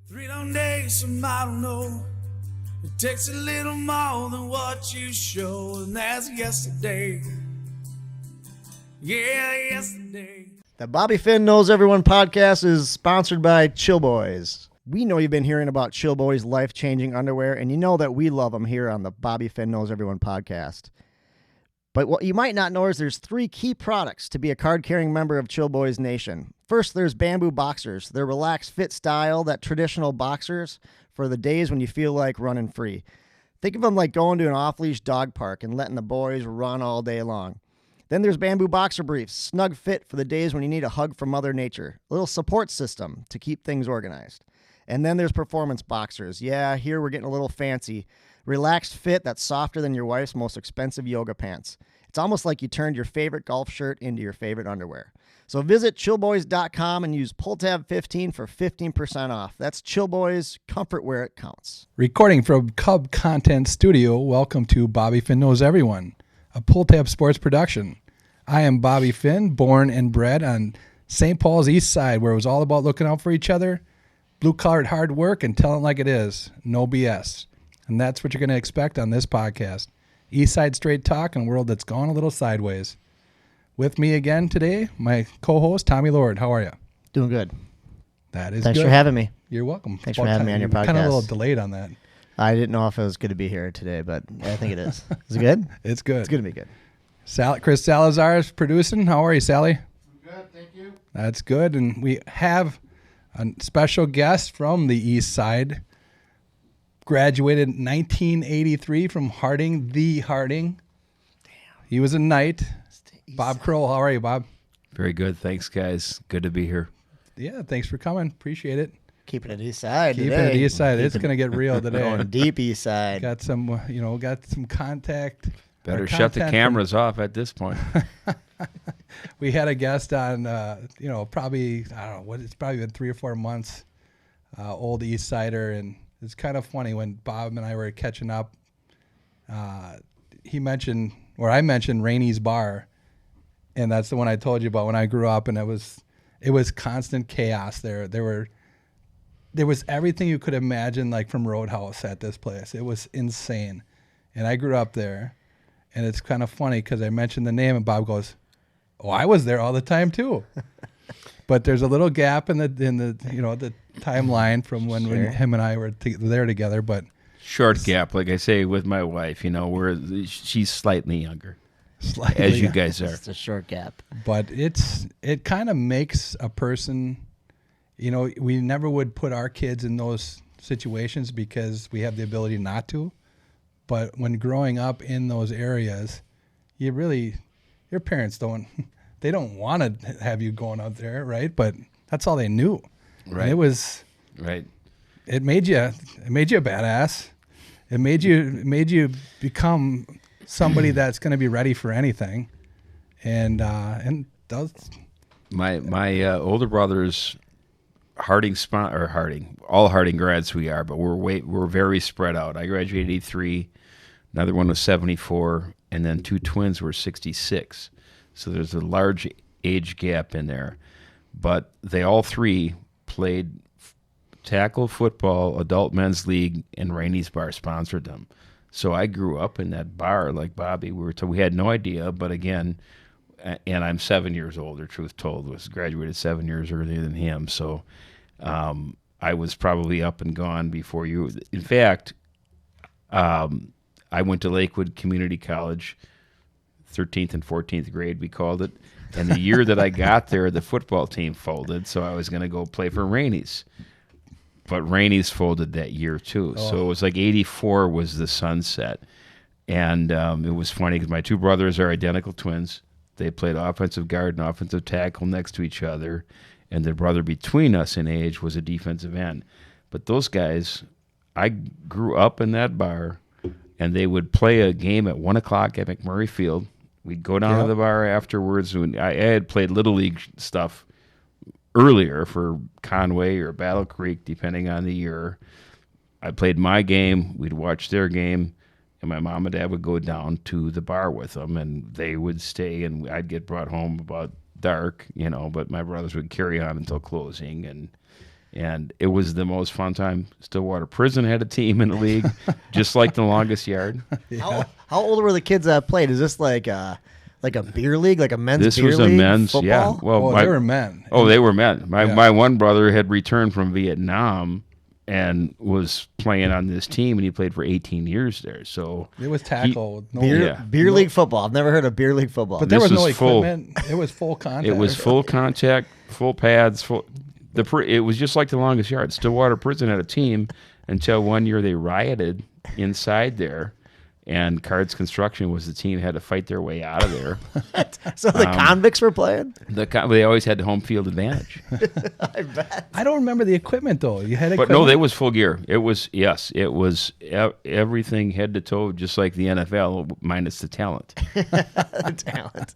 3 long days, some I don't know. It takes a little more than what you show, and that's yesterday. Yeah, yesterday. The Bobby Finn Knows Everyone podcast is sponsored by Chill Boys. We know you've been hearing about Chill Boys' life-changing underwear, and you know that we love them here on the Bobby Finn Knows Everyone podcast. But what you might not know is there's 3 key products to be a card-carrying member of Chill Boys Nation. First, there's Bamboo Boxers. They're relaxed fit style, that traditional boxers for the days when you feel like running free. Think of them like going to an off-leash dog park and letting the boys run all day long. Then there's Bamboo Boxer Briefs, snug fit for the days when you need a hug from Mother Nature. A little support system to keep things organized. And then there's Performance Boxers. Yeah, here we're getting a little fancy. Relaxed fit that's softer than your wife's most expensive yoga pants. It's almost like you turned your favorite golf shirt into your favorite underwear. So visit chillboys.com and use PullTab15 for 15% off. That's Chill Boys, comfort where it counts. Recording from Cub Content Studio, welcome to Bobby Finn Knows Everyone, a Pull Tab Sports production. I am Bobby Finn, born and bred on St. Paul's East Side, where it was all about looking out for each other, blue-collared hard work, and telling like it is. No BS. And that's what you're going to expect on this podcast. East Side straight talk in a world that's gone a little sideways. With me again today, my co-host, Tommy Lord. How are you? Doing good. That is Thanks good. for having me. You're welcome. Thanks for having me on your podcast. Kind of a little delayed on that. I didn't know if it was good to be here today, but I think it is. Is it good? It's good. It's going to be good. Chris Salazar is producing. How are you, Sally? I'm good, thank you. That's good. And we have a special guest from the East Side. Graduated in 1983 from Harding, the Harding. Damn. He was a Knight. Bob Kroll. How are you, Bob? Very good. Thanks, guys. Good to be here. Yeah, thanks for coming. Appreciate it. Keeping it East Side Keeping today. it East Side. It's going to get real today. Going deep East Side. Got some, got some contact. Better shut the cameras off at this point. We had a guest on, probably, I don't know, it's probably been 3 or 4 months, old East Sider, and it's kind of funny when Bob and I were catching up, I mentioned Rainey's Bar, and that's the one I told you about when I grew up, and it was constant chaos there. There was everything you could imagine, like from Roadhouse at this place. It was insane, and I grew up there, and it's kind of funny because I mentioned the name, and Bob goes, "Oh, I was there all the time too." But there's a little gap in the the timeline from when him and I were there together. But short gap, like I say with my wife. She's slightly younger, as you guys are. It's a short gap. But it kind of makes a person. We never would put our kids in those situations because we have the ability not to. But when growing up in those areas, your parents don't want to have you going out there, right? But that's all they knew. Right. And it was right. It made you a badass. It made you become somebody that's going to be ready for anything. And those My older brother's all Harding grads we are, but we're very spread out. I graduated 83, another one was 74, and then 2 twins were 66. So there's a large age gap in there. But they all 3 played tackle football, adult men's league, and Rainey's Bar sponsored them. So I grew up in that bar like Bobby. We had no idea, but again, and I'm 7 years older, truth told, was graduated 7 years earlier than him. So I was probably up and gone before you. In fact, I went to Lakewood Community College, 13th and 14th grade, we called it. And the year that I got there, the football team folded, so I was going to go play for Rainey's. But Rainey's folded that year, too. Oh. So it was like 84 was the sunset. And it was funny because my 2 brothers are identical twins. They played offensive guard and offensive tackle next to each other. And the brother between us in age was a defensive end. But those guys, I grew up in that bar, and they would play a game at 1 o'clock at McMurray Field. We'd go down to the bar afterwards. I had played Little League stuff earlier for Conway or Battle Creek, depending on the year. I played my game. We'd watch their game. And my mom and dad would go down to the bar with them, and they would stay, and I'd get brought home about dark, but my brothers would carry on until closing. And And it was the most fun time. Stillwater Prison had a team in the league, just like the longest yard. How old were the kids that played? Is this like a beer league, like a men's This beer was a league men's, football? yeah. Well, they were men. Oh, they were men. Yeah. My one brother had returned from Vietnam and was playing on this team, and he played for 18 years there. So It was tackle. Beer league football. I've never heard of beer league football. But there This was no was full. equipment. It was full contact. it was full contact, full pads, it was just like the longest yard. Stillwater Prison had a team until one year they rioted inside there, and Cards Construction was the team that had to fight their way out of there. So the convicts were playing? They always had the home field advantage. I bet. I don't remember the equipment though. You had But equipment. no, it was full gear. It was everything head to toe, just like the NFL, minus the talent. The talent.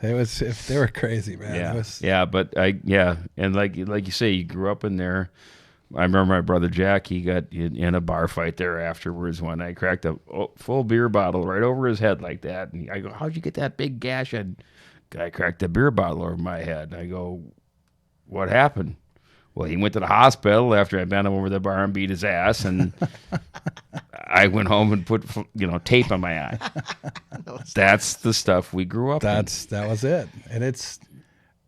They were crazy, man. And like you say, you grew up in there. I remember my brother Jack. He got in a bar fight there afterwards. When I cracked a full beer bottle right over his head like that, and I go, "How'd you get that big gash?" And guy cracked a beer bottle over my head. I go, "What happened?" Well, he went to the hospital after I bent him over the bar and beat his ass, and I went home and put tape on my eye. That's the stuff we grew up in. That was it. And it's,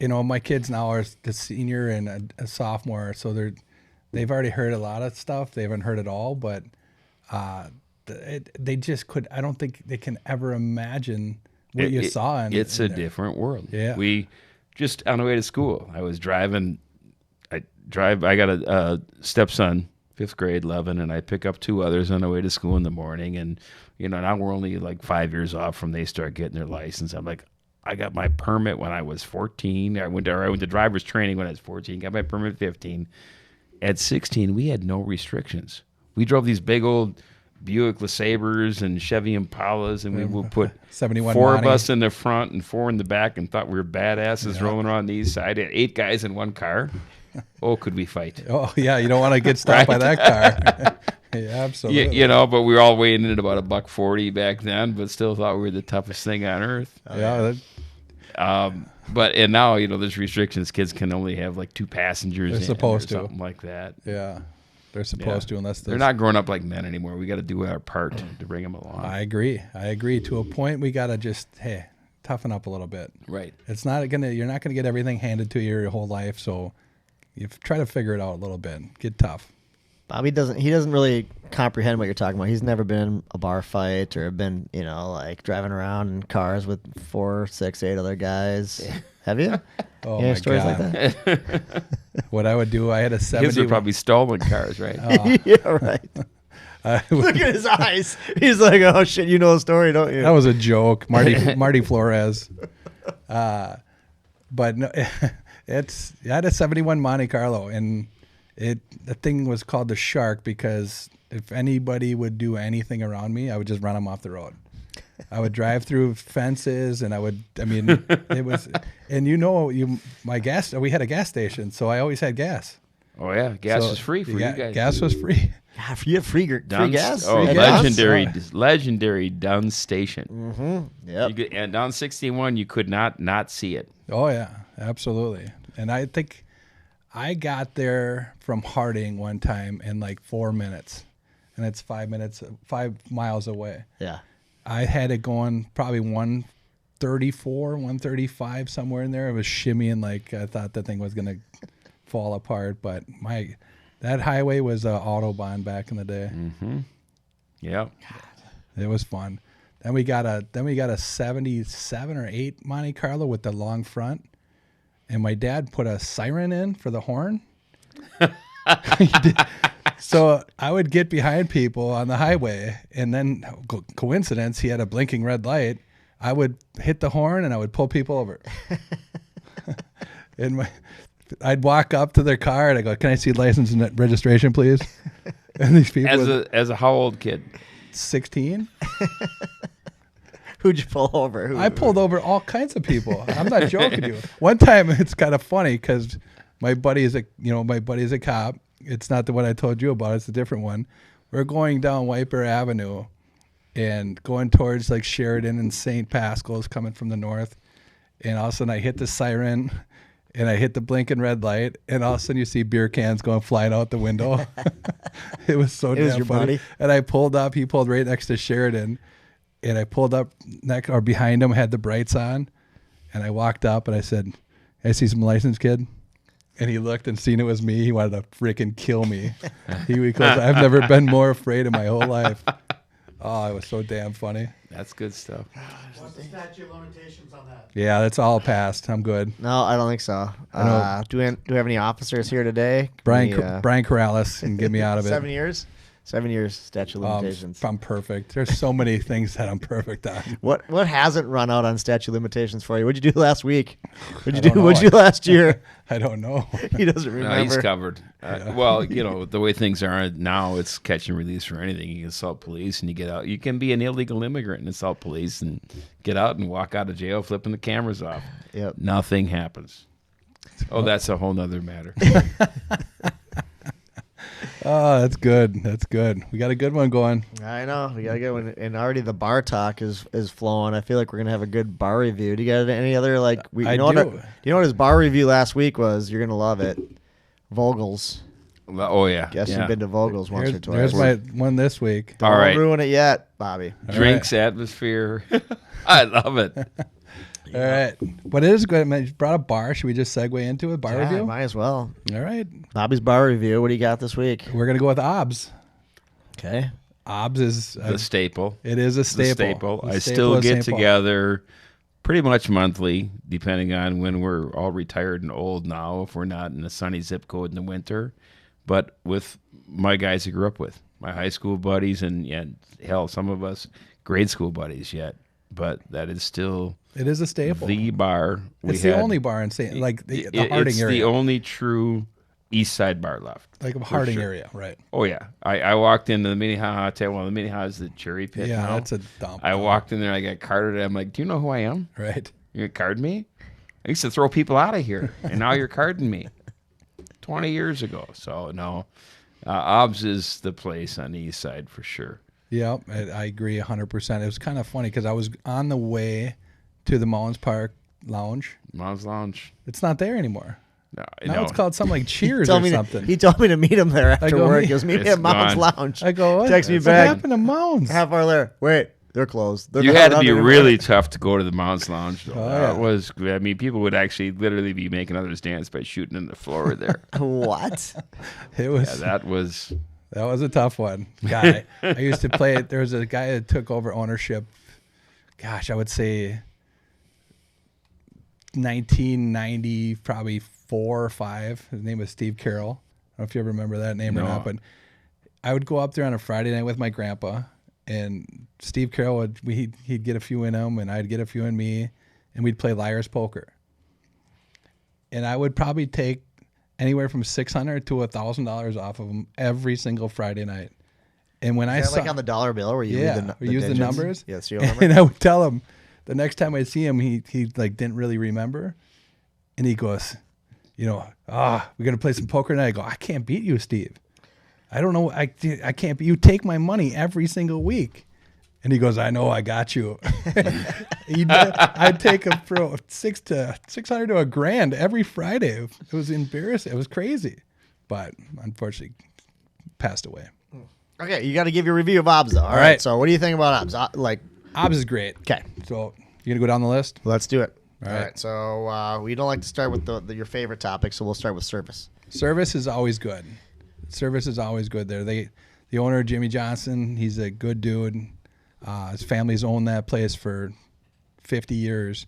my kids now are the senior and a sophomore, so they've already heard a lot of stuff. They haven't heard it all, but they just could. I don't think they can ever imagine what you saw. It's a different world. Yeah. We just on the way to school. I was driving. I got a stepson, 5th grade, 11, and I pick up 2 others on the way to school in the morning. And now we're only like 5 years off from they start getting their license. I'm like, I got my permit when I was 14. I went to driver's training when I was 14. Got my permit at 15. At 16, we had no restrictions. We drove these big old Buick LeSabres and Chevy Impalas, and we would put 71 4 Monty. of us in the front and 4 in the back, and thought we were badasses rolling around the east side. Had 8 guys in one car. Oh, could we fight? Oh yeah, you don't want to get stopped by that car. Yeah, absolutely. But we were all weighing in at about $140 back then, but still thought we were the toughest thing on earth. Yeah. But now there's restrictions. Kids can only have like 2 passengers. They're in supposed or to. something like that. Yeah. They're supposed to, unless They're not growing up like men anymore. We got to do our part to bring them along. I agree. To a point, we gotta just toughen up a little bit. Right. It's not gonna. You're not gonna get everything handed to you your whole life. So you try to figure it out a little bit. Get tough. Bobby doesn't really comprehend what you're talking about. He's never been in a bar fight or been, like driving around in cars with 4, 6, 8 other guys. Yeah. Have you? Oh, my stories God. like that? What I would do, I had a 70. Kids are probably stolen cars, right? Yeah, right. Look at his eyes. He's like, oh, shit, you know the story, don't you? That was a joke. Marty Flores. But no, I had a 71 Monte Carlo, and the thing was called the Shark because if anybody would do anything around me, I would just run them off the road. I would drive through fences, and it was, and we had a gas station, so I always had gas. Oh yeah, gas So was free for you guys. Gas was free. God, you have free gas? Oh, Free gas? legendary Dunn Station. Mm-hmm. Yep. And down 61, you could not see it. Oh yeah, absolutely. And I think I got there from Harding one time in like 4 minutes, and it's 5 miles away. Yeah. I had it going probably 134, 135, somewhere in there. It was shimmying like I thought the thing was going to fall apart. But that highway was an Autobahn back in the day. Mm-hmm. Yeah. It was fun. Then we got a 77 or 8 Monte Carlo with the long front. And my dad put a siren in for the horn. So I would get behind people on the highway, and then coincidence, he had a blinking red light. I would hit the horn and I would pull people over. And I'd walk up to their car and I go, "Can I see license and registration, please?" And these people as a how old kid? 16. Who'd you pull over? I pulled over all kinds of people. I'm not joking you. One time, it's kind of funny because my buddy is a cop. It's not the one I told you about. It's a different one. We're going down Wiper Avenue and going towards like Sheridan and St. Pascal's coming from the north. And all of a sudden I hit the siren and I hit the blinking red light, and all of a sudden you see beer cans going flying out the window. It was so It was damn your funny. buddy? And I pulled up. He pulled right next to Sheridan, and I pulled up next or behind him, had the brights on, and I walked up and I said, "I see some license, kid." And he looked and seen it was me. He wanted to freaking kill me. He goes, "I've never been more afraid in my whole life." Oh, it was so damn funny. That's good stuff. What's the statute of limitations on that? Yeah, that's all passed. I'm good. No, I don't think so. know. Do we have any officers here today? Can Brian we, Brian Corrales can get me out of it. 7 years? 7 years statute of limitations. I'm perfect. There's so many things that I'm perfect on. What hasn't run out on statute of limitations for you? What'd you do last week? What'd you don't do? know. What'd you do last year? I don't know. He doesn't remember. No, he's covered. Well, the way things are now, it's catch and release for anything. You can assault police and you get out. You can be an illegal immigrant and assault police and get out and walk out of jail flipping the cameras off. Yep. Nothing happens. Oh, that's a whole nother matter. Oh, that's good. That's good. We got a good one going. I know. We got to go. And already the bar talk is flowing. I feel like we're going to have a good bar review. Do you got any other, like, I you know do. You know what his bar review last week was? You're going to love it. Vogel's. Oh, yeah. Guess yeah. you've been to Vogel's once or There's twice. my one this week. Don't All right. ruin it yet, Bobby. Drinks, atmosphere. I love it. All right. But it is good. Man, you brought a bar. Should we just segue into it? Bar Yeah, review? might as well. All right. Bobby's bar review. What do you got this week? We're going to go with OBS. Okay. OBS is The staple. it is a The staple. staple. The I staple still of get St. Paul. together pretty much monthly, depending on when we're all retired and old now, if we're not in a sunny zip code in the winter. But with my guys I grew up with, my high school buddies, and hell, some of us grade school buddies yet. But that is still It is a staple. the bar. It's the only bar in St. Like the Harding it's area. the only true East Side bar left. Like a for Harding sure. area, right? Oh yeah, I walked into the Minnehaha. I tell you, well, the Minnehaha is the cherry pit. Yeah, now. that's a dump. I walked in there. I got carded. I'm like, do you know who I am? Right. You gonna card me? I used to throw people out of here, and now you're carding me. 20 years ago. So no, OBS is the place on the East Side for sure. Yeah, I agree 100%. It was kind of funny because I was on the way to the Mullins Park Lounge. Mom's Lounge. It's not there anymore. No, Now no. it's called something like He Cheers told or me something. he told me to meet him there after go, work. "Me- He goes, meet me It's at Mounds gone. Lounge. I go, what? Text me What back. happened to Mounds? Half hour there. Wait, they're closed. They're You not had to up be anymore. really tough to go to the Mounds Lounge. Though. Oh, That yeah. was. I mean, people would actually literally be making others dance by shooting in the floor there. What? It was That was. that was a tough one. God, I used to play it. There was a guy that took over ownership. Gosh, I would say 1990, probably 4 or 5. His name was Steve Carroll. I don't know if you ever remember that name or No. not, but I would go up there on a Friday night with my grandpa, and Steve Carroll he'd get a few in him, and I'd get a few in me, and we'd play liar's poker. And I would probably take anywhere from $600 to $1,000 off of him every single Friday night. And when I Is that saw like on the dollar bill where you yeah, read we use the digits? numbers. Yeah, serial number. And I would tell him the next time I see him, he like didn't really remember, and he goes, we're gonna play some poker tonight. I go, I can't beat you, Steve. I don't know, I can't. You take my money every single week, and he goes, I know, I got you. I'd take him from $600 to $1,000 every Friday. It was embarrassing. It was crazy, but unfortunately, passed away. Okay, you got to give your review of OBS, though. All right. right. So, what do you think about OBS? OBS is great. Okay, So you gonna go down the list? let's do it. All All right. right. So, we don't like to start with your favorite topic, so we'll start with service. Service is always good. Service is always good there. The owner, Jimmy Johnson, he's a good dude. His family's owned that place for 50 years.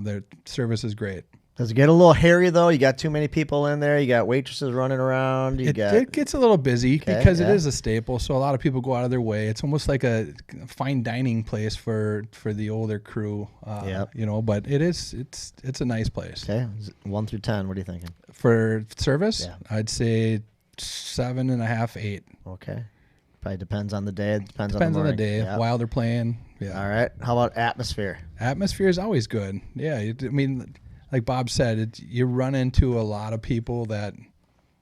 Their service is great. Does it get a little hairy, though? You got too many people in there. You got waitresses running around. It gets a little busy because it yeah. is a staple, so a lot of people go out of their way. It's almost like a fine dining place for the older crew. Yep. But it's a nice place. Okay, 1 through 10. What are you thinking? For service, Yeah. I'd say 7.5, 8. Okay, probably depends on the day. It depends Depends on on the the morning. day. Yep. While they're playing. Yeah. All right. How about atmosphere? Atmosphere is always good. Yeah, I mean, like Bob said, you run into a lot of people that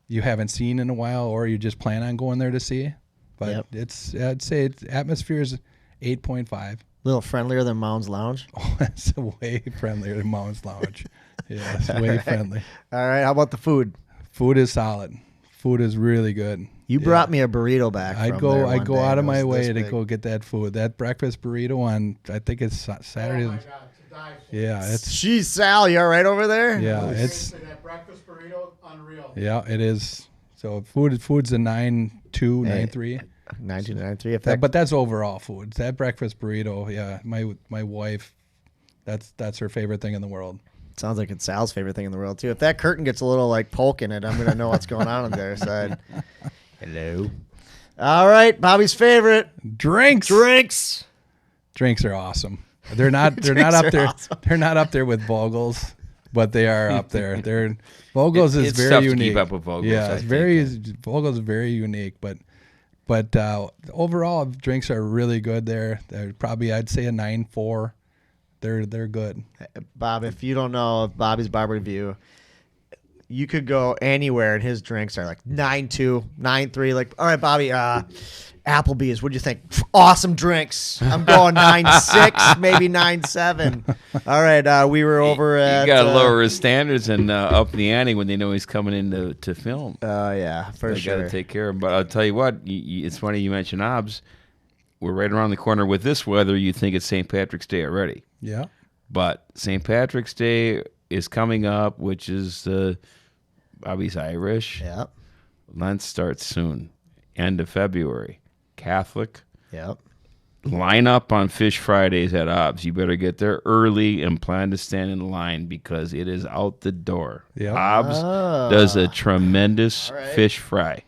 you haven't seen in a while, or you just plan on going there to see. But Yep. I'd say atmosphere is 8.5. A little friendlier than Mounds Lounge. Oh, that's way friendlier than Mounds Lounge. Yeah, it's way friendly. All right. How about the food? Food is solid. Food is really good. You brought me a burrito back. I from go there I one go day, out of and it my was way this to big. go get that food. That breakfast burrito on, I think it's Saturday. Oh my God, to die for. Yeah, it's Jeez, Sal, you all right over there? yeah, it's Seriously, that breakfast burrito, unreal. yeah, it is. So food's a 9.2, 9.3. 1993. If that, But that's overall food. That breakfast burrito, yeah. My wife, that's her favorite thing in the world. sounds like it's Sal's favorite thing in the world too. If that curtain gets a little like poke in it, I'm gonna know what's going on on their side. Hello. All right, Bobby's favorite Drinks. drinks. Are awesome. They're not up are there. awesome. They're not up there with Vogels, but they are up there. Vogels is It's very tough to unique. keep up with Vogels, Yeah, I it's think. Vogels is very unique, but overall drinks are really good there. They're probably I'd say a 9.4. They're good. Bob, if you don't know of Bobby's Barber Review, you could go anywhere and his drinks are like 9.2, 9.3. Like, all right, Bobby, Applebee's, what'd you think? Awesome drinks. I'm going 9.6, maybe 9.7. All right, we were over at. You got to lower his standards and up the ante when they know he's coming in to film. Oh, yeah, for They sure. got to take care of him. But I'll tell you what, it's funny you mentioned Obs. We're right around the corner with this weather. You think it's St. Patrick's Day already. Yeah. But St. Patrick's Day is coming up, which is Bobby's Irish. Yep, Lent starts soon, end of February. Catholic. yep. Line up on Fish Fridays at Obs. You better get there early and plan to stand in line because it is out the door. Yep. Obs does a tremendous fish fry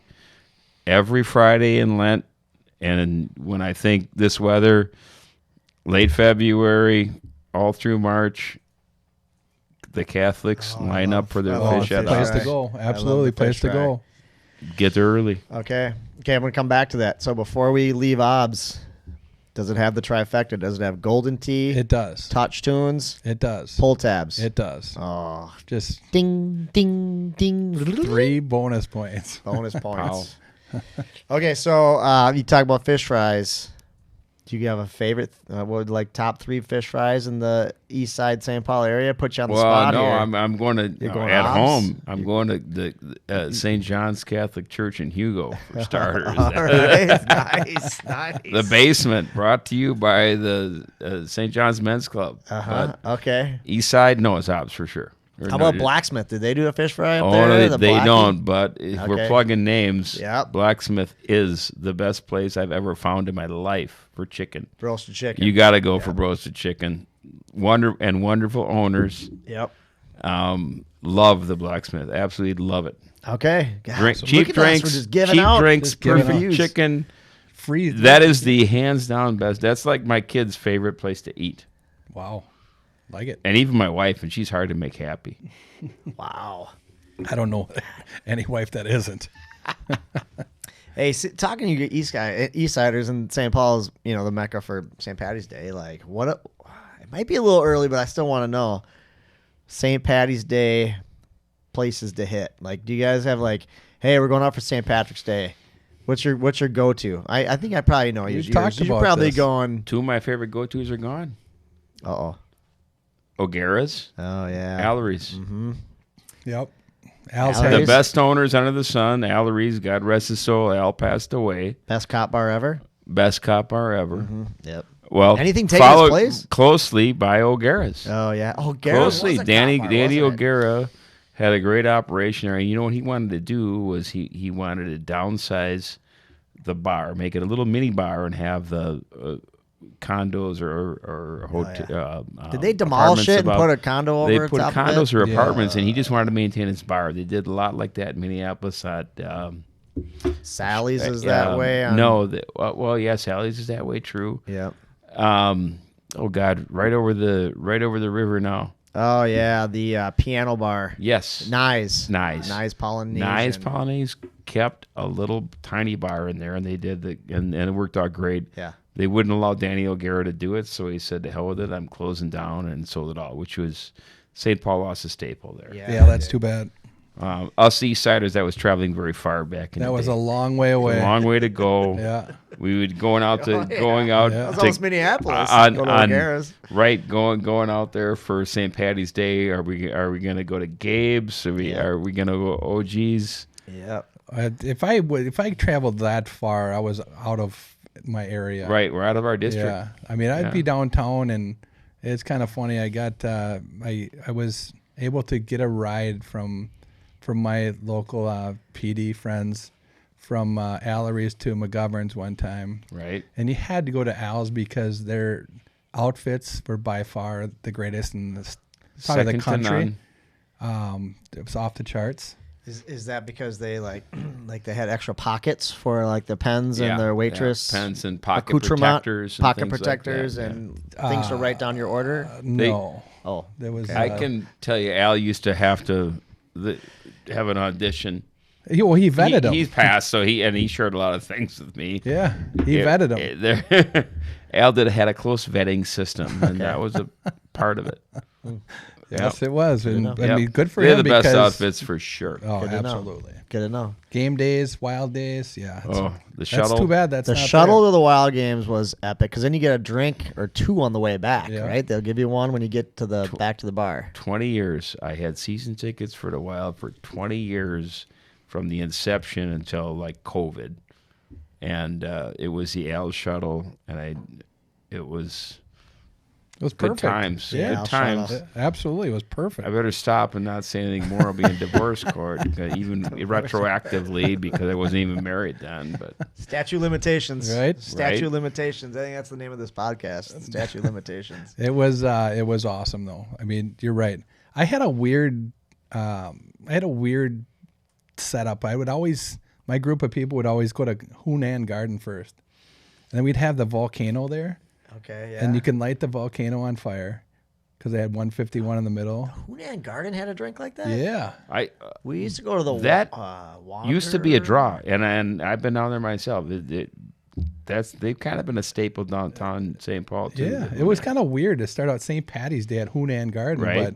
every Friday in Lent. And when I think this weather, late February, all through March, the Catholics line up for their I love fish at fish Place Obs. to go. I love Absolutely, the place fish to fry. go. Get there early. Okay, I'm going to come back to that. So before we leave Obs, does it have the trifecta? Does it have Golden Tea, It does. Touch Tunes, It does. Pull Tabs? It does. Oh, Just ding, ding, ding. 3 bonus points. Bonus points. Okay, so you talk about fish fries. Do you have a favorite? What would like top 3 fish fries in the East Side St. Paul area? Put you on the Well, spot no, here. I'm going to You're going at Obs? home. I'm going to the St. John's Catholic Church in Hugo for starters. All right, nice, nice. The basement, brought to you by the St. John's Men's Club. Uh-huh. Okay. East Side, no, it's Obs for sure. Or How no, about Blacksmith? Did they do a fish fry up Oh, there? no, The they Blackie? don't. But if Okay. we're plugging names, Yep. Blacksmith is the best place I've ever found in my life for chicken. Roasted chicken. You got to go for roasted chicken. Wonderful owners. Yep. Love the Blacksmith. Absolutely love it. Okay. God, Drink, so cheap look at us. drinks, We're just giving cheap out. drinks, Just giving perfect out. chicken. Free. That is the hands down best. That's like my kid's favorite place to eat, Wow. Like it. and even my wife, and she's hard to make happy. Wow. I don't know any wife that isn't. Hey, talking to you East Siders and St. Paul's, the Mecca for St. Patty's Day. Like, it might be a little early, but I still want to know St. Patty's Day places to hit. Like, do you guys have like, hey, we're going out for St. Patrick's Day? What's your go-to? I think I probably know yours. talked You're about probably this. going. Two of my favorite go-tos are gone. Uh-oh. O'Gara's, Oh yeah. Allery's. Yep. Al's Al's. The Hayes. best owners under the sun. Allery's, God rest his soul. Al passed away. Best cop bar ever. Best cop bar ever. Yep. Well, Anything taking his followed place? closely by O'Gara's. Oh yeah. Oh, Garrett was Closely, a Danny cop bar, wasn't it? O'Gara had a great operation there. And you know what he wanted to do was he wanted to downsize the bar, make it a little mini bar, and have the condos or hotel. Did they demolish apartments it and above. put a condo over They the put top condos of or it? apartments, and he just wanted to maintain his bar. They did a lot like that in Minneapolis. Sally's is that way. No, well, yeah, Sally's is that way. True. Yep. Oh God, right over the river now. Oh yeah, the piano bar. Yes. Nice Polynesian. Nice Polynesian kept a little tiny bar in there, and they did and it worked out great. Yeah. They wouldn't allow Danny O'Gara to do it, so he said, "To hell with it, I'm closing down," and sold it all. Which was St. Paul lost a staple there. Yeah, that's too bad. Us East Siders, that was traveling very far back in That the was day. a long way away. A long way to go. Yeah. We would going out Yeah. out Yeah. That's to- almost Minneapolis. on, Go to on- O'Gara's. right going out there for St. Patty's Day. Are we gonna go to Gabe's? Are we gonna go OG's? Yep. If I traveled that far, I was out of my area. Right, we're out of our district. Yeah, I mean, I'd Yeah. be downtown, and it's kind of funny. I got I was able to get a ride from my local PD friends from Allery's to McGovern's one time, Right. and you had to go to Al's because their outfits were by far the greatest in the part of the Second to country. none. It was off the charts. Is that because they like they had extra pockets for like the pens Yeah, and their waitress pens and pocket accoutrement, protectors, and pocket things like that, protectors, yeah. and things to write down your order? No, Oh, there was. I can tell you, Al used to have to have an audition. He vetted them. He's passed, so he shared a lot of things with me. Yeah, he vetted them. Al had a close vetting system, and that was a part of it. Yes, it was. And I Yep. mean, good for They're him the best because outfits for sure. Oh, Good to know. absolutely. good to know. Game days, wild days. Yeah. Oh, the That's shuttle. too bad. That's The not shuttle there. to the Wild Games was epic because then you get a drink or two on the way back, Yeah. right? They'll give you one when you get to the back to the bar. 20 years. I had season tickets for the Wild for 20 years from the inception until like COVID. And it was the Al shuttle, and it was It was good perfect. times. Yeah, Good times. absolutely. It was perfect. I better stop and not say anything more. I'll be in divorce court, even retroactively, because I wasn't even married then. But Statute limitations. Right. Statute Right. limitations. I think that's the name of this podcast. Statute limitations. It was awesome though. I mean, you're right. I had a weird setup. My group of people would always go to Hunan Garden first, and then we'd have the volcano there, Okay, yeah. and you can light the volcano on fire because they had 151 in the middle. Hunan Garden had a drink like that? Yeah, I We used to go to the That Wander. used to be a draw, and I've been down there myself. They've kind of been a staple downtown St. Paul too. yeah. It was kind of weird to start out St. Patty's Day at Hunan Garden, Right. but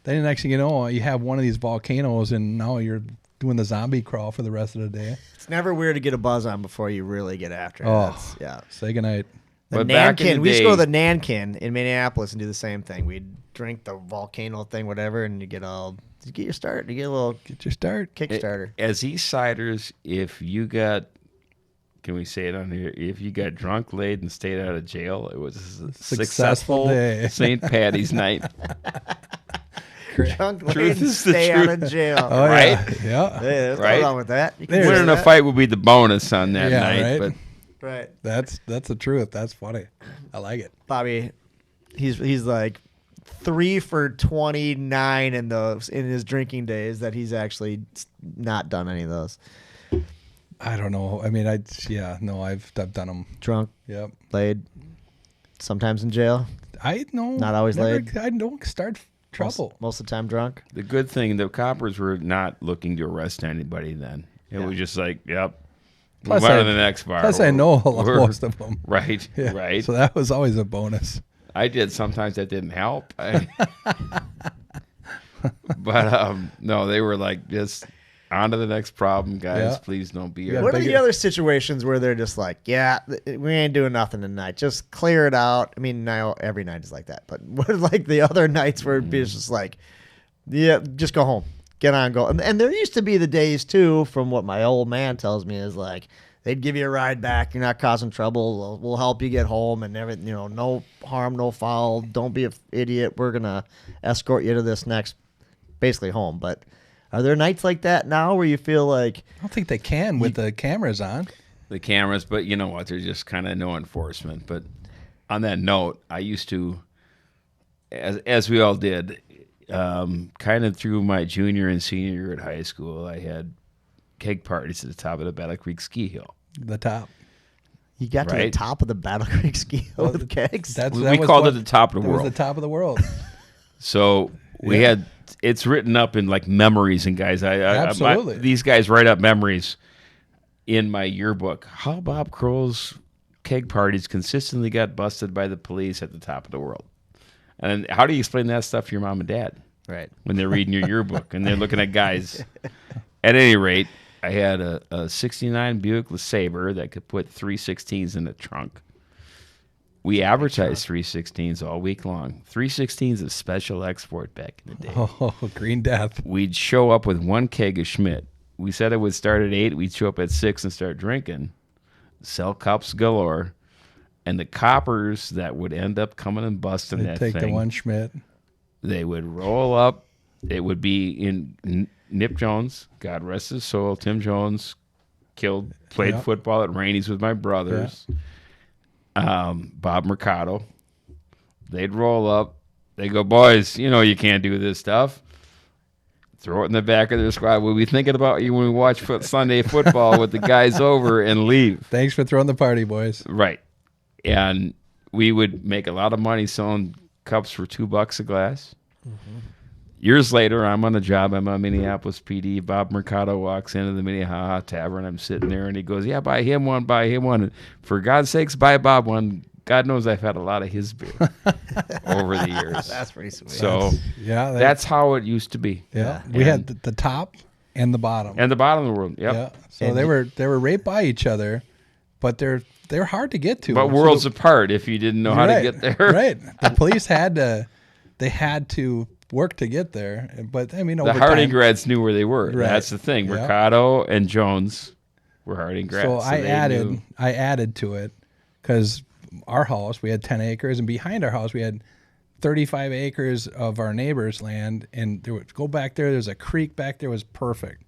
then next thing you know, you have one of these volcanoes, and now you're doing the zombie crawl for the rest of the day. It's never weird to get a buzz on before you really get after it. Oh. That's- yeah. Say goodnight. The But back in Nankin. the We used to go to the days- Nankin in Minneapolis and do the same thing. We'd drink the volcano thing, whatever, and you get your start. You get a little Get your start. Kickstarter. As East-Siders, if you got, can we say it on here? If you got drunk, laid, and stayed out of jail, it was a successful day. St. Patty's night. Drunk, Truth laid, and is the stay out of truth. jail. Oh Right? yeah, yeah. Hey, there's Right? nothing wrong with that. You can There do it is. Winning a that. fight would be the bonus on that Yeah, night. right? But Right. That's the truth. That's funny. I like it. Bobby, he's like 3 for 29 in his drinking days that he's actually not done any of those. I don't know. I mean, I've done them. Drunk, Yep. laid, sometimes in jail. I know. Not always laid? I don't start trouble. Most of the time drunk. the good thing, the coppers were not looking to arrest anybody then. It was just like, yep, Plus move on I- to the next bar. Plus, I know We're- most of them. Right, Yeah. right. So that was always a bonus. I did. Sometimes that didn't help. But no, they were like, just on to the next problem, guys. Yeah. Please don't be Yeah, here. What are bigger- the other situations where they're just like, yeah, we ain't doing nothing tonight. Just clear it out. I mean, now every night is like that. But what are like the other nights where it's just like, yeah, just go home. Get on, go. And there used to be the days, too, from what my old man tells me, is like, they'd give you a ride back. You're not causing trouble. We'll help you get home and everything. You know, no harm, no foul. Don't be an idiot. We're going to escort you to this next, basically home. But are there nights like that now where you feel like, I don't think they can with the cameras on. The cameras, but you know what? There's just kind of no enforcement. But on that note, I used to, as we all did, kind of through my junior and senior year at high school, I had keg parties at the top of the Battle Creek ski hill. The top. you got to the Right. top of the Battle Creek ski hill with kegs? We called it the top of the It was world. the top of the world. So we Yeah. had, it's written up in like memories, and guys, Absolutely. these guys write up memories in my yearbook. How Bob Kroll's keg parties consistently got busted by the police at the top of the world. And how do you explain that stuff to your mom and dad Right. when they're reading your yearbook and they're looking at guys? At any rate, I had a 69 Buick LeSabre that could put 316s in the trunk. We advertised 316s all week long. 316s is a special export back in the day. Oh, Green Death. We'd show up with one keg of Schmidt. We said it would start at 8. We'd show up at 6 and start drinking. Sell cups galore. And the coppers that would end up coming and busting They that take the thing, one Schmidt. they would roll up. It would be in Nip Jones, God rest his soul. Tim Jones played Yeah. football at Rainey's with my brothers. Bob Mercado. They'd roll up. They go, boys, you know you can't do this stuff. Throw it in the back of their squad. We'll be thinking about you when we watch Sunday football with the guys over and leave. Thanks for throwing the party, boys. Right. And we would make a lot of money selling cups for $2 a glass. Mm-hmm. Years later, I'm on a job. I'm on Minneapolis PD. Bob Mercado walks into the Minnehaha Tavern. I'm sitting there, and he goes, yeah, buy him one, buy him one. And for God's sakes, buy Bob one. God knows I've had a lot of his beer over the years. That's pretty sweet. So Yeah, that's how it used to be. yeah. We had the top and the bottom. And the bottom of the world. Yep. Yeah. So they were right by each other, but they're hard to get to. But worlds apart if you didn't know how to get there. Right. The police had to work to get there. But I mean, The over Harding time, grads knew where they were. Right. That's the thing. Yeah. Mercado and Jones were Harding grads. So I they added knew. to it because our house, we had 10 acres, and behind our house we had 35 acres of our neighbor's land, and there would go back there. There's a creek back there, was perfect.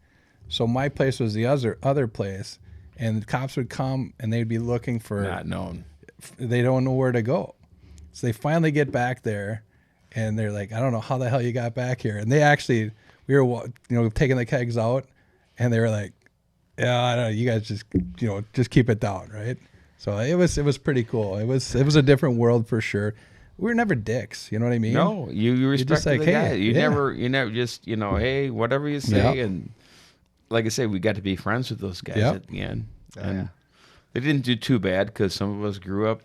So my place was the other place, and the cops would come and they'd be looking for. Not known. They don't know where to go, so they finally get back there, and they're like, I don't know how the hell you got back here. And they actually, we were taking the kegs out, and they were like, yeah, I don't know, you guys just keep it down, right? So it was pretty cool. It was a different world for sure. We were never dicks, you know what I mean? No, you respect just like, the hey, guy. You yeah. never just, hey, whatever you say. Yeah. And like I say, we got to be friends with those guys Yep. at the end. Oh, And yeah. they didn't do too bad because some of us grew up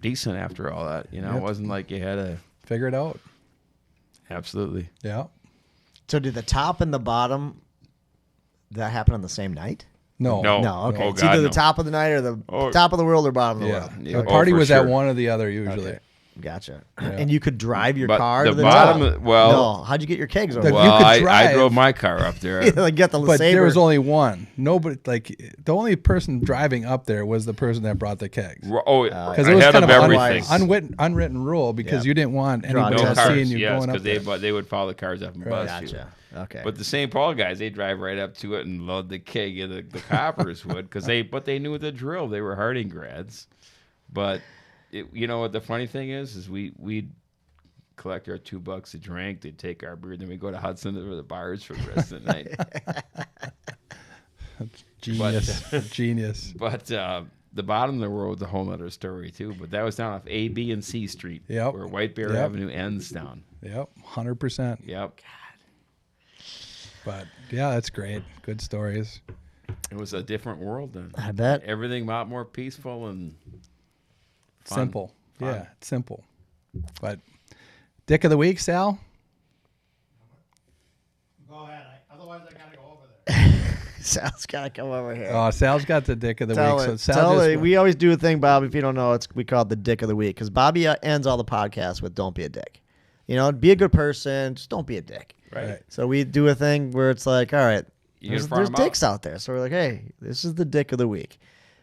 decent after all that. It Yep. wasn't like you had to. Figure it out. Absolutely. Yeah. So did the top and the bottom that happen on the same night? No. No. No, okay. Oh, It's God, either no. the top of the night or the Oh. top of the world or bottom of the Yeah. world. Yeah. The party for was sure. at one or the other usually. Okay. Gotcha. And you could drive your But car the to the bottom, top? well, No. How'd you get your kegs over? The- well, you could I drive. drove my car up there. like get the But there Sabre. was only one. Nobody, like, the only person driving up there was the person that brought the kegs. Oh, Because I it was had kind of of everything. unwritten rule because Yeah. you didn't want Draw anybody No attention. seeing cars, you yes, going up because there. they would follow the cars up and bust you. Gotcha. Okay. But the St. Paul guys, they drive right up to it and load the keg. And the coppers would, but they knew the drill. They were Harding grads. But you know what the funny thing is we'd collect our $2 a drink. They'd take our beer, then we go to Hudson or the bars for the rest of the night. Genius. But the bottom of the world was a whole other story too. But that was down off A, B, and C Street, Yep. where White Bear Yep. Avenue ends down. Yep, 100%. Yep. But yeah, that's great. Good stories. It was a different world then. I bet. Everything a lot more peaceful and fun. Simple. Fun. Yeah, it's simple. But Dick of the Week, Sal? Go ahead. Otherwise, I gotta go over there. Sal's got to come over here. Oh, Sal's got the Dick of the Tell Week. it. So Tell Sal it. just, We always do a thing, Bob. If you don't know, we call it the Dick of the Week because Bobby ends all the podcasts with "Don't be a dick." Be a good person. Just don't be a dick. Right. So we do a thing where it's like, all right, You there's gotta farm 'em dicks out there. So we're like, hey, this is the Dick of the Week.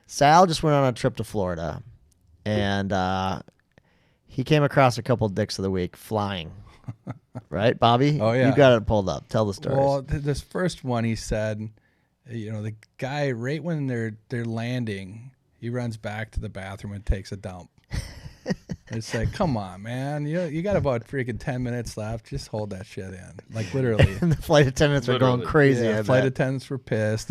Sal just went on a trip to Florida, and he came across a couple dicks of the week flying. Right, Bobby? Oh, yeah. You got it pulled up. Tell the stories. Well, this first one, he said, the guy right when they're landing, he runs back to the bathroom and takes a dump. It's like, come on, man. You got about freaking 10 minutes left. Just hold that shit in. Like, literally. And the flight attendants are going Literally. crazy. Yeah, I flight bet. attendants were pissed.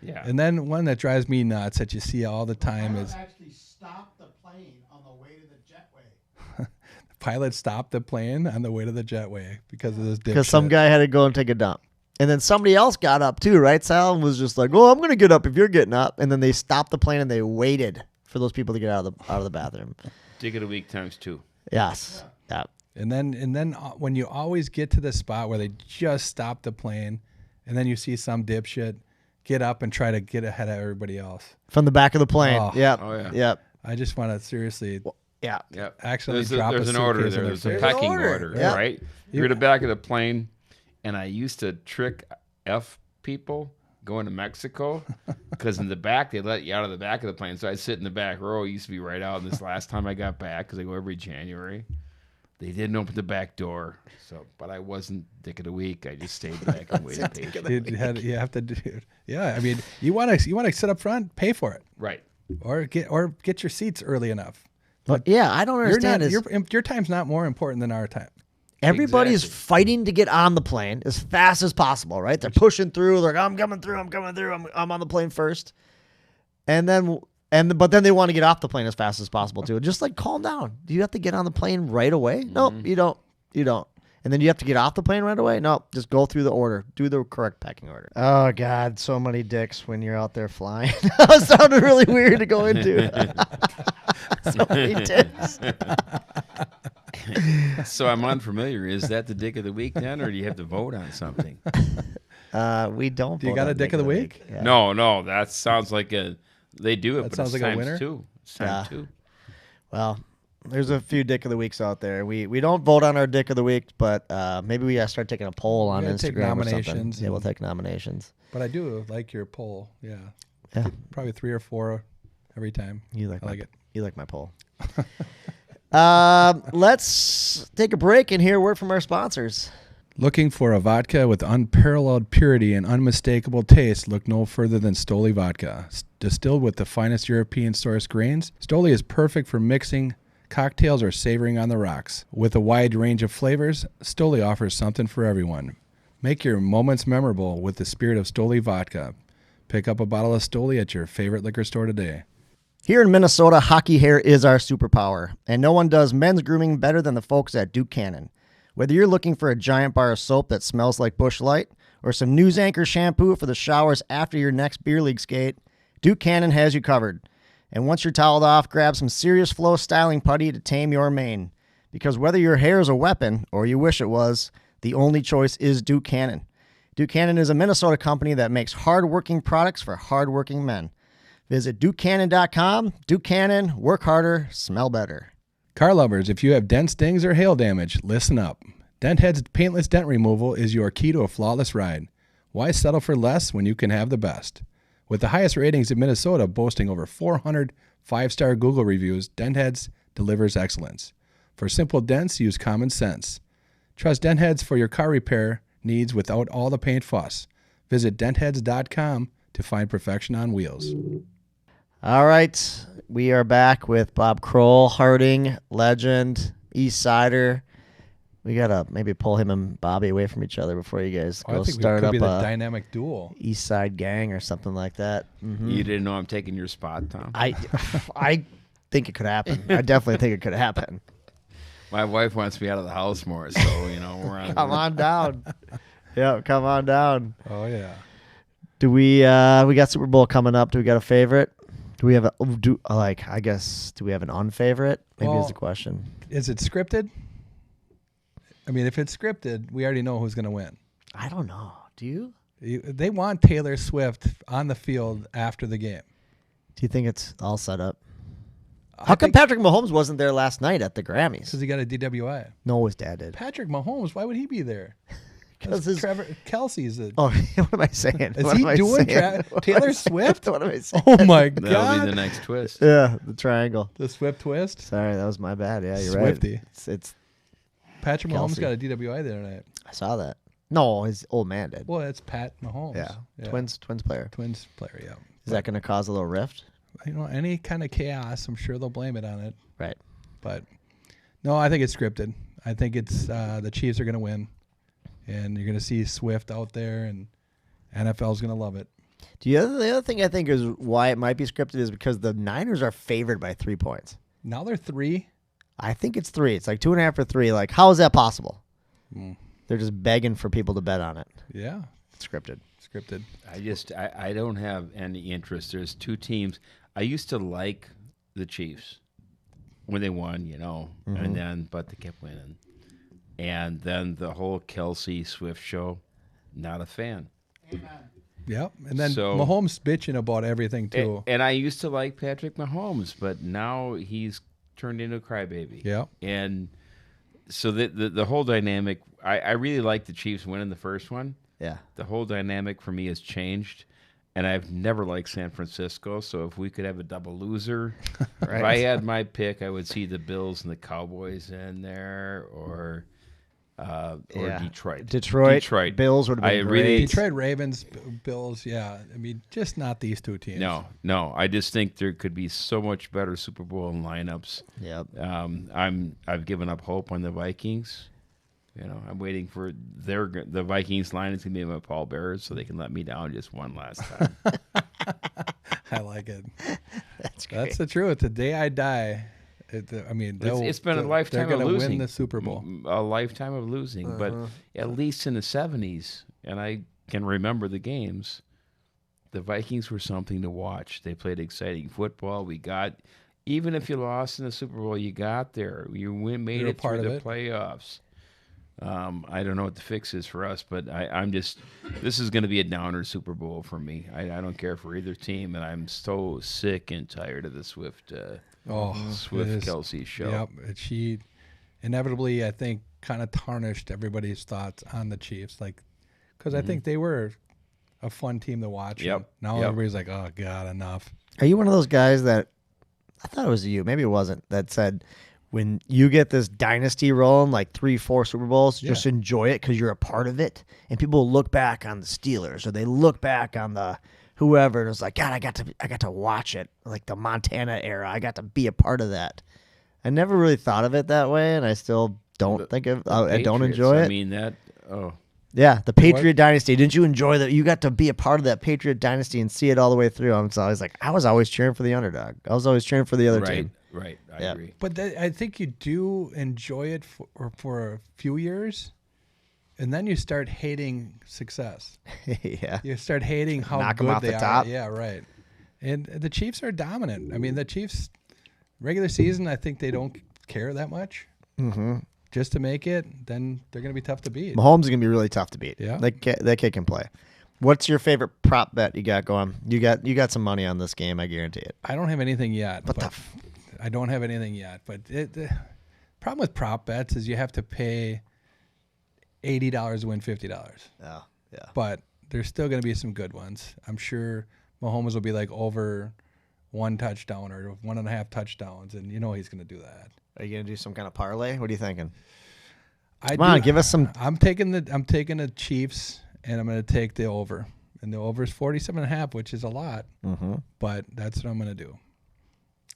Yeah. And then one that drives me nuts that you see all the time Pilot is actually stopped the plane on the way to the jetway. pilot stopped the plane on the way to the jetway because of this Because some dipshit. guy had to go and take a dump. And then somebody else got up too, right? Sal and was just like, "Oh, I'm going to get up if you're getting up." And then they stopped the plane and they waited for those people to get out of the bathroom. Dick of the Week times 2. Yes. Yeah. And then when you always get to the spot where they just stop the plane, and then you see some dipshit get up and try to get ahead of everybody else. From the back of the plane. Oh. Yep. Oh, yeah. Yep. I just want to seriously Yeah. Yeah. actually There's, drop there's a an order suitcase there. in their There's a face. packing order. order, Yeah. right? You're at the back of the plane, and I used to trick F people going to Mexico because in the back, they let you out of the back of the plane. So I'd sit in the back row. It used to be right out. And this last time I got back, because I go every January, they didn't open the back door. So, but I wasn't dick of the week. I just stayed back and waited patiently. You have to do. Yeah, I mean, you want to sit up front, pay for it, Right. or get your seats early enough. But yeah, I don't You're understand. not, your time's not more important than our time. Everybody's Exactly. fighting to get on the plane as fast as possible, right? They're pushing through. They're like, I'm coming through. I'm on the plane first. But then they want to get off the plane as fast as possible too. Just like calm down. Do you have to get on the plane right away? Nope, you don't. You don't. And then you have to get off the plane right away? No, just go through the order. Do the correct packing order. Oh, God, so many dicks when you're out there flying. That sounded really weird to go into. So many dicks. So I'm unfamiliar. Is that the dick of the week then, or do you have to vote on something? We don't. Do you vote got on a dick of the week? Yeah. No. That sounds like they do it, That but sounds it's like a times winner? two. It's times two. Well, there's a few dick of the weeks out there. We don't vote on our dick of the week, but maybe we gotta start taking a poll on gotta Instagram take or something. nominations Yeah, we'll and- take nominations. But I do like your poll. Yeah, Yeah, probably 3 or 4 every time. you like I like it. You like my poll. Let's take a break and hear a word from our sponsors. Looking for a vodka with unparalleled purity and unmistakable taste? Look no further than Stoli Vodka. Distilled with the finest European source grains, Stoli is perfect for mixing cocktails or savoring on the rocks. With a wide range of flavors, Stoli offers something for everyone. Make your moments memorable with the spirit of Stoli Vodka. Pick up a bottle of Stoli at your favorite liquor store today. Here in Minnesota, hockey hair is our superpower, and no one does men's grooming better than the folks at Duke Cannon. Whether you're looking for a giant bar of soap that smells like Busch Light or some News Anchor shampoo for the showers after your next beer league skate, Duke Cannon has you covered. And once you're toweled off, grab some Serious Flow styling putty to tame your mane. Because whether your hair is a weapon or you wish it was, the only choice is Duke Cannon. Duke Cannon is a Minnesota company that makes hard-working products for hard-working men. Visit DukeCannon.com. Duke Cannon, work harder, smell better. Car lovers, if you have dent stings or hail damage, listen up. Denthead's paintless dent removal is your key to a flawless ride. Why settle for less when you can have the best? With the highest ratings in Minnesota, boasting over 400 5-star Google reviews, Dentheads delivers excellence. For simple dents, use common sense. Trust Dentheads for your car repair needs without all the paint fuss. Visit dentheads.com to find perfection on wheels. All right, we are back with Bob Kroll, Harding, legend, East-Sider. We got to maybe pull him and Bobby away from each other before you guys I go think we start could up be the a dynamic duo. East Side gang or something like that. You didn't know I'm taking your spot, Tom. I think it could happen. I definitely think it could happen. My wife wants me out of the house more, so we're on. Come on down. Yeah, come on down. Oh, yeah. Do we got Super Bowl coming up. Do we got a favorite? Do we have do we have an unfavorite? Maybe is the question. Is it scripted? I mean, if it's scripted, we already know who's going to win. I don't know. Do you? They want Taylor Swift on the field after the game. Do you think it's all set up? How come Patrick Mahomes wasn't there last night at the Grammys? Because he got a DWI. No, his dad did. Patrick Mahomes, why would he be there? 'Cause That's Trevor Kelsey's. Oh, what am I saying? Is What he am I doing saying? What am I Taylor saying? Swift? What am I saying? Oh my That'll God! be the next twist. Yeah, the triangle. The Swift twist. Sorry, that was my bad. Yeah, you're Swifty. right. It's Patrick Kelsey. Mahomes got a DWI the other night. I saw that. No, his old man did. Well, that's Pat Mahomes. Yeah. Twins player. Twins player. Yeah. Is that going to cause a little rift? Any kind of chaos, I'm sure they'll blame it on it. Right. But no, I think it's scripted. I think it's the Chiefs are going to win, and you're going to see Swift out there, and NFL's going to love it. The other thing I think is why it might be scripted is because the Niners are favored by 3 points. Now they're 3. I think it's 3. It's like 2.5 or 3. Like, how is that possible? Mm. They're just begging for people to bet on it. Yeah, It's scripted. scripted. I don't have any interest. There's two teams. I used to like the Chiefs when they won, and then but they kept winning, and then the whole Kelsey Swift show, not a fan. Amen. Yep. And then So- Mahomes bitching about everything too. And I used to like Patrick Mahomes, but now he's turned into a crybaby. Yep. And so the whole dynamic, I really like the Chiefs winning the first one. Yeah. The whole dynamic for me has changed. And I've never liked San Francisco, so if we could have a double loser, if I had my pick, I would see the Bills and the Cowboys in there, or Yeah. Detroit. Detroit. Bills would have been I great. really- Detroit Ravens, Bills, yeah. I mean, just not these two teams. No. I just think there could be so much better Super Bowl lineups. Yep. I've given up hope on the Vikings. I'm waiting for the Vikings line is gonna be my Paul Bears, so they can let me down just one last time. I like it. That's great. That's the truth. The day I die, it's It's been a lifetime they're of gonna losing. win the Super Bowl. A lifetime of losing, but at least in the 70s, and I can remember the games, the Vikings were something to watch. They played exciting football. Even if you lost in the Super Bowl, you got there. You made You're a it part through of the it. playoffs. I don't know what the fix is for us, but this is going to be a downer Super Bowl for me. I don't care for either team, and I'm so sick and tired of the Swift it is. Kelsey show. Yep. She inevitably, I think, kind of tarnished everybody's thoughts on the Chiefs, because I think they were a fun team to watch. Yep. And now Yep. everybody's like, oh God, enough. Are you one of those guys that I thought it was you, maybe it wasn't, that said when you get this dynasty rolling, like 3-4 Super Bowls, just enjoy it because you're a part of it, and people look back on the Steelers or they look back on the whoever, and it's like, God, I got to watch it, like the Montana era. I got to be a part of that. I never really thought of it that way, and I still don't think of. I don't Patriots, enjoy it. I mean that. Oh, Yeah, the Patriot Dynasty. Didn't you enjoy that? You got to be a part of that Patriot Dynasty and see it all the way through. I was always cheering for the underdog. I was always cheering for the other team. right. I Yeah. agree. But I think you do enjoy it for a few years, and then you start hating success. Yeah. You start hating how Knock 'em good off they the are. top. Yeah, right. And the Chiefs are dominant. I mean, the Chiefs, regular season, I think they don't care that much. Mm-hmm. Just to make it, then they're going to be tough to beat. Mahomes is gonna be really tough to beat. Yeah. that kid can play. What's your favorite prop bet you got going? You got some money on this game, I guarantee it. I don't have anything yet. What the but I don't have anything yet. But the problem with prop bets is you have to pay $80 to win $50. Oh, yeah. But there's still going to be some good ones. I'm sure Mahomes will be like over 1 touchdown or 1.5 touchdowns, and he's going to do that. Are you gonna do some kind of parlay? What are you thinking? Come on, give us some. I'm taking the Chiefs, and I'm going to take the over, and the over is 47.5, which is a lot, but that's what I'm going to do.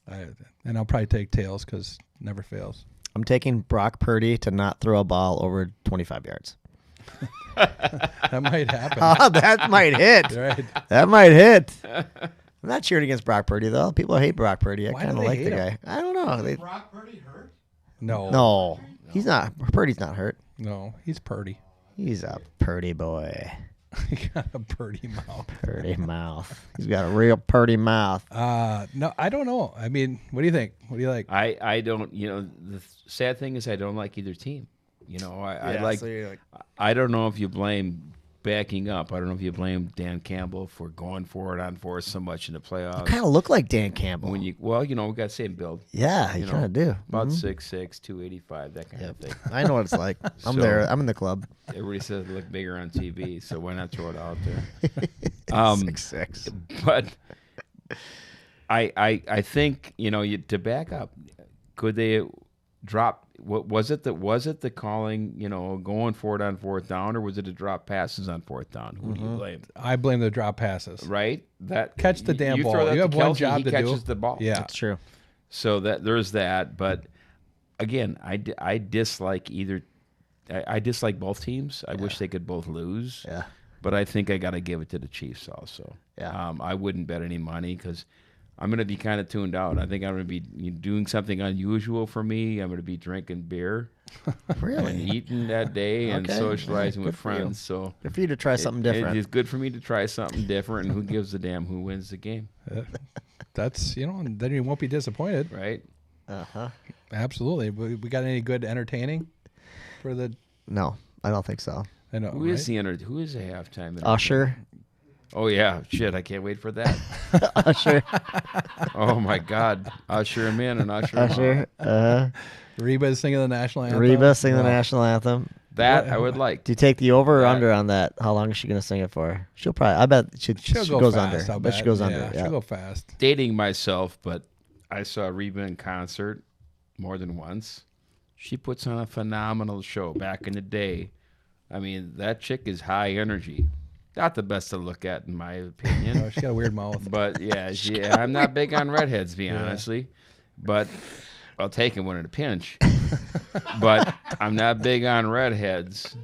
And I'll probably take tails because never fails. I'm taking Brock Purdy to not throw a ball over 25 yards. That might happen. Oh, that might hit. Right? That might hit. I'm not cheering against Brock Purdy though. People hate Brock Purdy. I Why do kind of they like hate the him? guy. I don't know. Is Brock Purdy hurt? No, He's not. Purdy's not hurt. no, he's Purdy. He's a Purdy boy. He got a Purdy mouth. Purdy mouth. He's got a real Purdy mouth. No, I don't know. I mean, what do you think? What do you like? I don't. The sad thing is I don't like either team. I like. So you're like, I don't know if you blame backing up. I don't know if you blame Dan Campbell for going for it on fourth so much in the playoffs. kind of look like Dan Campbell. We got the same build. Yeah, you kind of do. About 6'6", 285, that kind of thing. I know what it's like. I'm So- there. I'm in the club. Everybody says it look bigger on TV, so why not throw it out there? 6'6". But I think to back up, could they drop? What was it? The calling? Going for it on fourth down, or was it to drop passes on fourth down? Who do you blame? I blame the drop passes. Right? That Catch the damn you ball. Throw that You to have one Kelsey, job he to do. catches the ball. Yeah. That's true. So there's that, but again, I dislike either. I dislike both teams. I wish they could both lose. Yeah. But I think I got to give it to the Chiefs also. Yeah. I wouldn't bet any money because I'm going to be kind of tuned out. I think I'm going to be doing something unusual for me. I'm going to be drinking beer and Really? eating that day and Okay. socializing Yeah, with good for you. friends. So Good for you to try something different. It's good for me to try something different. And who gives a damn who wins the game, That's and then you won't be disappointed. right? Uh-huh. Absolutely. We got any good entertaining for the? No, I don't think so. I know. Who is right? who is the halftime? Usher. Oh yeah, shit! I can't wait for that. Usher. Oh my God, usher him in and usher him Usher. out. Reba singing the national anthem. Reba sing the No. national anthem. That I would like. Do you take the over or That- under on that? How long is she going to sing it for? She'll probably, I bet she She'll go goes fast, under. I'll I bet she bet. goes Yeah, under. Yeah. she'll go fast. Dating myself, but I saw Reba in concert more than once. She puts on a phenomenal show. Back in the day, I mean, that chick is high energy. Not the best to look at, in my opinion. Oh, she got a weird mouth. But yeah, I'm not big on redheads, to be honestly. But I'll take him one in a pinch. But I'm not big on redheads.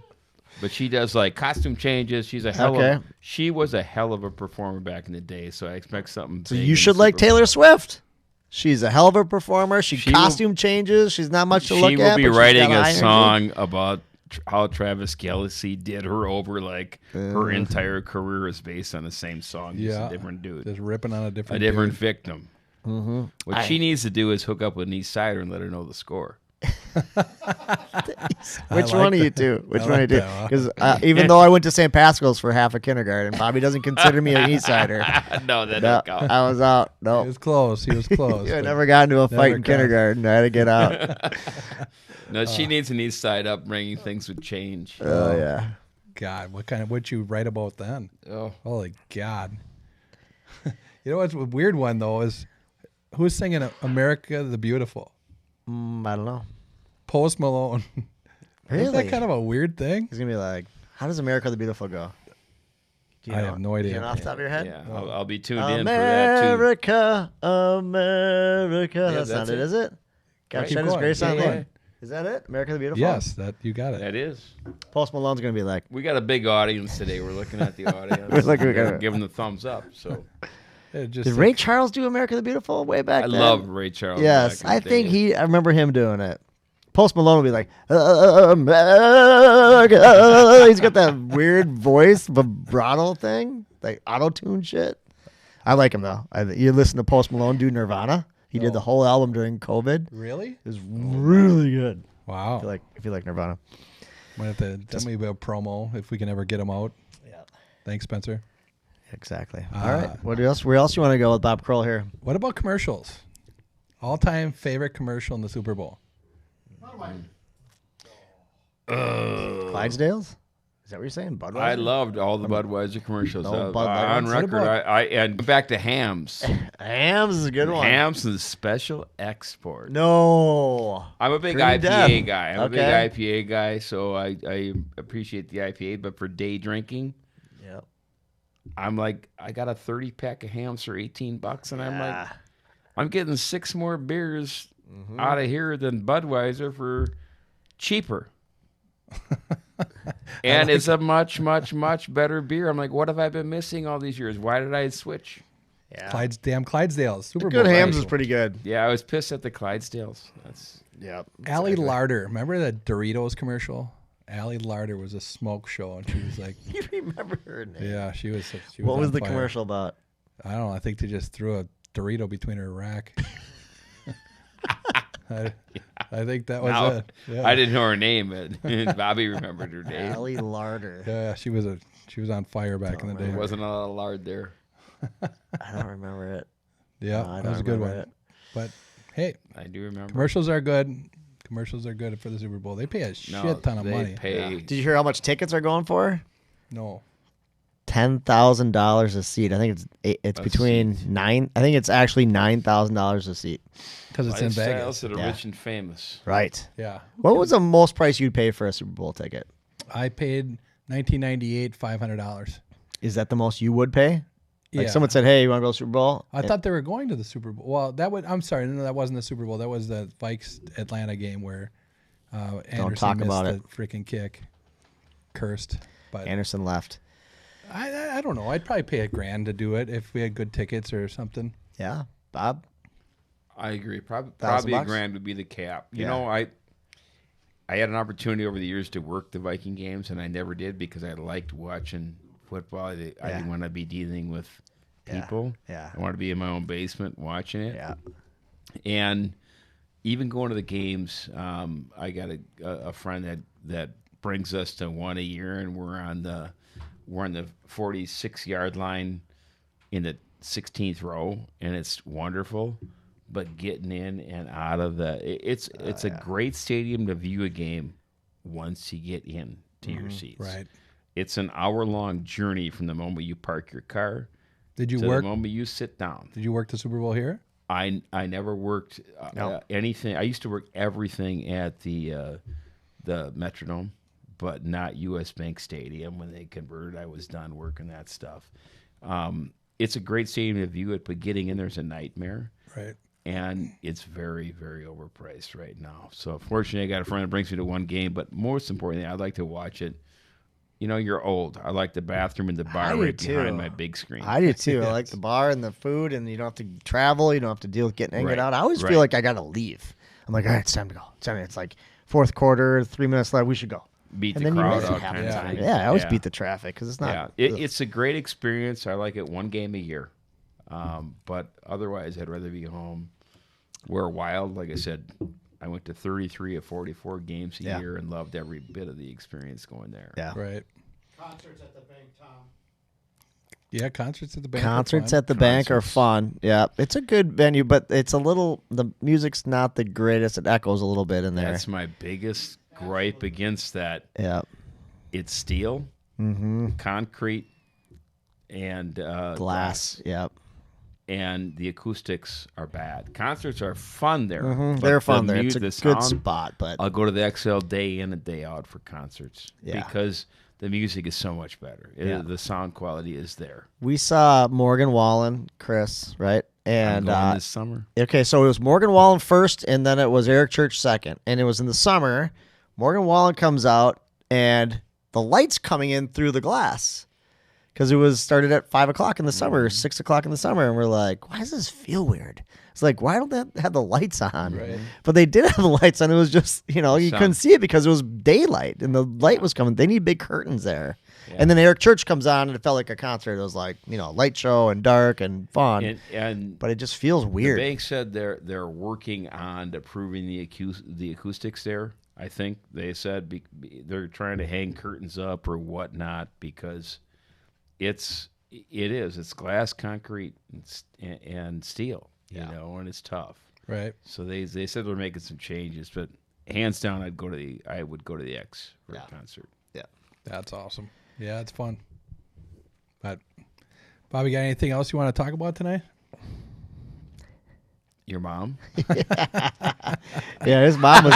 But she does like costume changes. She's a hell of. She was a hell of a performer back in the day. So I expect something. So big you and should like super- Taylor Swift. She's a hell of a performer. She She costume changes. She's not much to look at. She will be but she's writing got a high energy. song about how Travis Kelce did her over. Like her entire career is based on the same song. Just Yeah. a different dude, Just ripping on a a different different dude. victim. Mm-hmm. What she needs to do is hook up with an East-Sider and let her know the score. Which like one of you that. two? Which I one like of you two? that one. Because even though I went to St. Pascal's for half a kindergarten, Bobby doesn't consider me an East-Sider. No, that No, don't count. I was out. He No. was close. He was close. I but- never got into a fight in got- kindergarten. I had to get out. No, she needs an East-Side upbringing. Things would change. Oh, yeah. God, what'd you write about then? Oh, Holy God. You know what's a weird one, though, is who's singing America the Beautiful? I don't know. Post Malone. Isn't Really? that kind of a weird thing? He's going to be like, how does America the Beautiful go? Do you I know? have no Do idea. you know off the top of your head? yeah. I'll be tuned in for that too. America, America. That's not that's it, it. is it? God Keep shed his going, grace keep on going. me. Is that it? America the Beautiful? Yes, that you got it. That is. Post Malone's going to be like, We got a big audience today. We're looking at the audience. We're looking- We're giving the thumbs up. So It just did Ray Charles do America the Beautiful way back I then? love Ray Charles. Yes, back in I the think day. I remember him doing it. Post Malone will be like, America. He's got that weird voice, vibrato thing, like auto-tune shit. I like him, though. You listen to Post Malone do Nirvana. He did the whole album during COVID. Really? It was really good. Wow. If you like Nirvana. Might have to tell me about promo if we can ever get them out. Yeah. Thanks, Spencer. Exactly. All right. Where else you want to go with Bob Kroll here? What about commercials? All-time favorite commercial in the Super Bowl? Clydesdales? Is that what you're saying? Budweiser? I loved all the Budweiser commercials. No, Bud Light on ones? record, What I and back to Hams. Hams is a good one. Hams is special export. No. I'm a big Cream IPA Death. guy. I'm a big IPA guy, so I appreciate the IPA. But for day drinking, Yep. I'm like, I got a 30 pack of Hams for $18, and I'm like, Ah. I'm getting 6 more beers Mm-hmm. out of here than Budweiser for cheaper. And it's a much, much, much better beer. I'm like, what have I been missing all these years? Why did I switch? Yeah. Clydesdales. Super Good Bowl. Hams right? is pretty good. Yeah, I was pissed at the Clydesdales. That's Yep. Allie Larder. Remember that Doritos commercial? Allie Larder was a smoke show, and she was like, You remember her name? yeah, she was. What was on the fire. commercial about? I don't know. I think they just threw a Dorito between her rack. I think that was now, it. Yeah. I didn't know her name, but Bobby remembered her name. Allie Larder. Yeah, she was on fire back in the day. There wasn't a lot of lard there. I don't remember it. Yeah, No, I that don't was a good one. remember it. But hey, I do remember. commercials are good. Commercials are good for the Super Bowl. They pay a shit ton of they money. Pay. Did you hear how much tickets are going for? No. $10,000 a seat. I think it's A between seat. nine. I think it's actually $9,000 a seat. Because it's in Vegas. Lifestyles that are Yeah. rich and famous. Right. Yeah. What was the most price you'd pay for a Super Bowl ticket? I paid $1998, $500. Is that the most you would pay? Like Yeah. someone said, "Hey, you want to go to Super Bowl?" I thought they were going to the Super Bowl. Well, I'm sorry, no, that wasn't the Super Bowl. That was the Vikes Atlanta game where Anderson talk missed about the it. freaking kick. Cursed. But Anderson left. I don't know. I'd probably pay $1,000 to do it if we had good tickets or something. Yeah, Bob. I agree. Probably $1,000? $1,000 would be the cap. You Yeah. know, I had an opportunity over the years to work the Viking games, and I never did because I liked watching football. I didn't want to be dealing with people. Yeah. I wanted to be in my own basement watching it. Yeah. And even going to the games, I got a friend that brings us to one a year, and we're on the we're on the 46-yard line in the 16th row, and it's wonderful. But getting in and out of it's a great stadium to view a game once you get in to your seats. Right. It's an hour-long journey from the moment you park your car Did you to work? the moment you sit down. Did you work the Super Bowl here? I never worked anything. I used to work everything at the Metrodome, but not U.S. Bank Stadium. When they converted, I was done working that stuff. It's a great stadium to view it, but getting in there's a nightmare. Right. And it's very, very overpriced right now. So fortunately, I got a friend that brings me to one game. But most importantly, I'd like to watch it. You know, you're old. I like the bathroom and the bar right behind my big screen. I do too. I like the bar and the food, and you don't have to travel. You don't have to deal with getting in and Right. out. I always Right. feel like I got to leave. I'm like, all right, it's time to go. It's like fourth quarter, 3 minutes left. We should go. Beat And the then you crowd miss it out half kind the of time. thing. Yeah, I always beat the traffic because it's not. Yeah, it's a great experience. I like it one game a year. But otherwise, I'd rather be home. We're wild. Like I said, I went to 33 of 44 games a year and loved every bit of the experience going there. Yeah. Right. Concerts at the bank, Tom. Yeah, concerts at the bank. Concerts at the bank are fun. Yeah, it's a good venue, but it's a little. The music's not the greatest. It echoes a little bit in there. That's my biggest gripe against that. Yeah. It's steel, concrete, and Glass. Yep. and the acoustics are bad. Concerts are fun there. but They're fun the there. It's a the good sound- spot, but I'll go to the XL day in and day out for concerts Yeah. because the music is so much better. The sound quality is there. we saw Morgan Wallen, Chris, right? I'm And going this summer. okay, so it was Morgan Wallen first, and then it was Eric Church second, and it was in the summer. Morgan Wallen comes out, and the lights coming in through the glass because it was started at 5 o'clock in the summer, 6 o'clock in the summer, and we're like, why does this feel weird? It's like, why don't they have the lights on? Right. But they did have the lights on. It was just, you Sun. couldn't see it because it was daylight and the light was coming. They need big curtains there. And then Eric Church comes on and it felt like a concert. It was like, light show and dark and fun. And But it just feels weird. the bank said they're working on improving the acoustics there. I think they said they're trying to hang curtains up or whatnot because it's glass, concrete, and steel. And it's tough. Right. So they said they're making some changes, but hands down, I would go to the X for a concert. Yeah. That's awesome. Yeah, it's fun. But Bobby, got anything else you want to talk about tonight? Your mom? Yeah, his mom was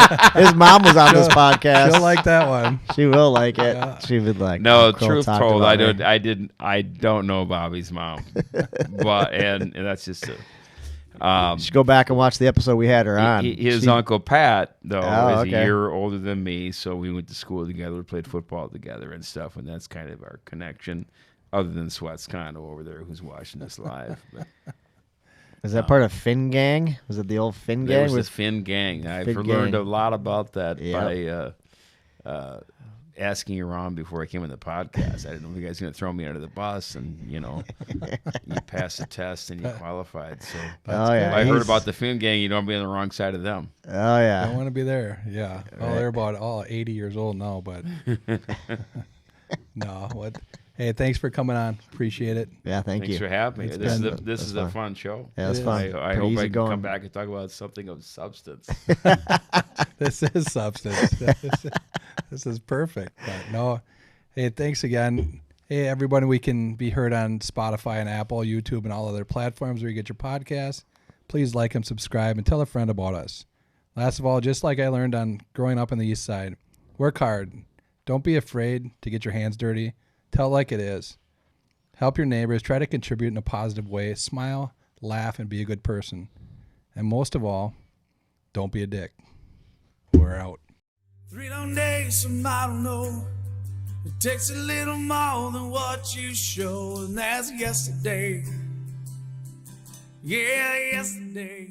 on this podcast. She'll like that one. She will like it. She would like. No, Kroll truth talked told, about me. I don't know Bobby's mom, but and that's just a. You should go back and watch the episode we had her on. His Uncle Pat, though, is okay. a year older than me, so we went to school together, played football together and stuff, and that's kind of our connection, other than Sweat's Condo over there who's watching this live. But Is that part of Finn Gang? Was it the old Finn there Gang? was the with Finn Gang. I've Finn learned Gang. a lot about that Yep. by asking around before I came on the podcast. I didn't know if you guys were going to throw me under the bus, and, you passed the test and you qualified. So yeah, I heard he's- about the Finn Gang. You don't be on the wrong side of them. Oh I yeah. want to be there. Yeah. Oh, they're about 80 years old now, but no. What? Hey, thanks for coming on. Appreciate it. Yeah, thank Thanks you. for having me. It's This been- is a fun show. Yeah, it's It fun. is. I Pretty hope easy I can going. come back and talk about something of substance. This is substance. This is perfect. But no. Hey, thanks again. Hey, everybody, we can be heard on Spotify and Apple, YouTube, and all other platforms where you get your podcasts. Please like and subscribe and tell a friend about us. Last of all, just like I learned on growing up on the East Side, work hard. Don't be afraid to get your hands dirty. Tell it like it is. Help your neighbors. Try to contribute in a positive way. Smile, laugh, and be a good person. And most of all, don't be a dick. We're out. 3 long days, some I don't know. It takes a little more than what you show, and that's yesterday. Yeah, yesterday.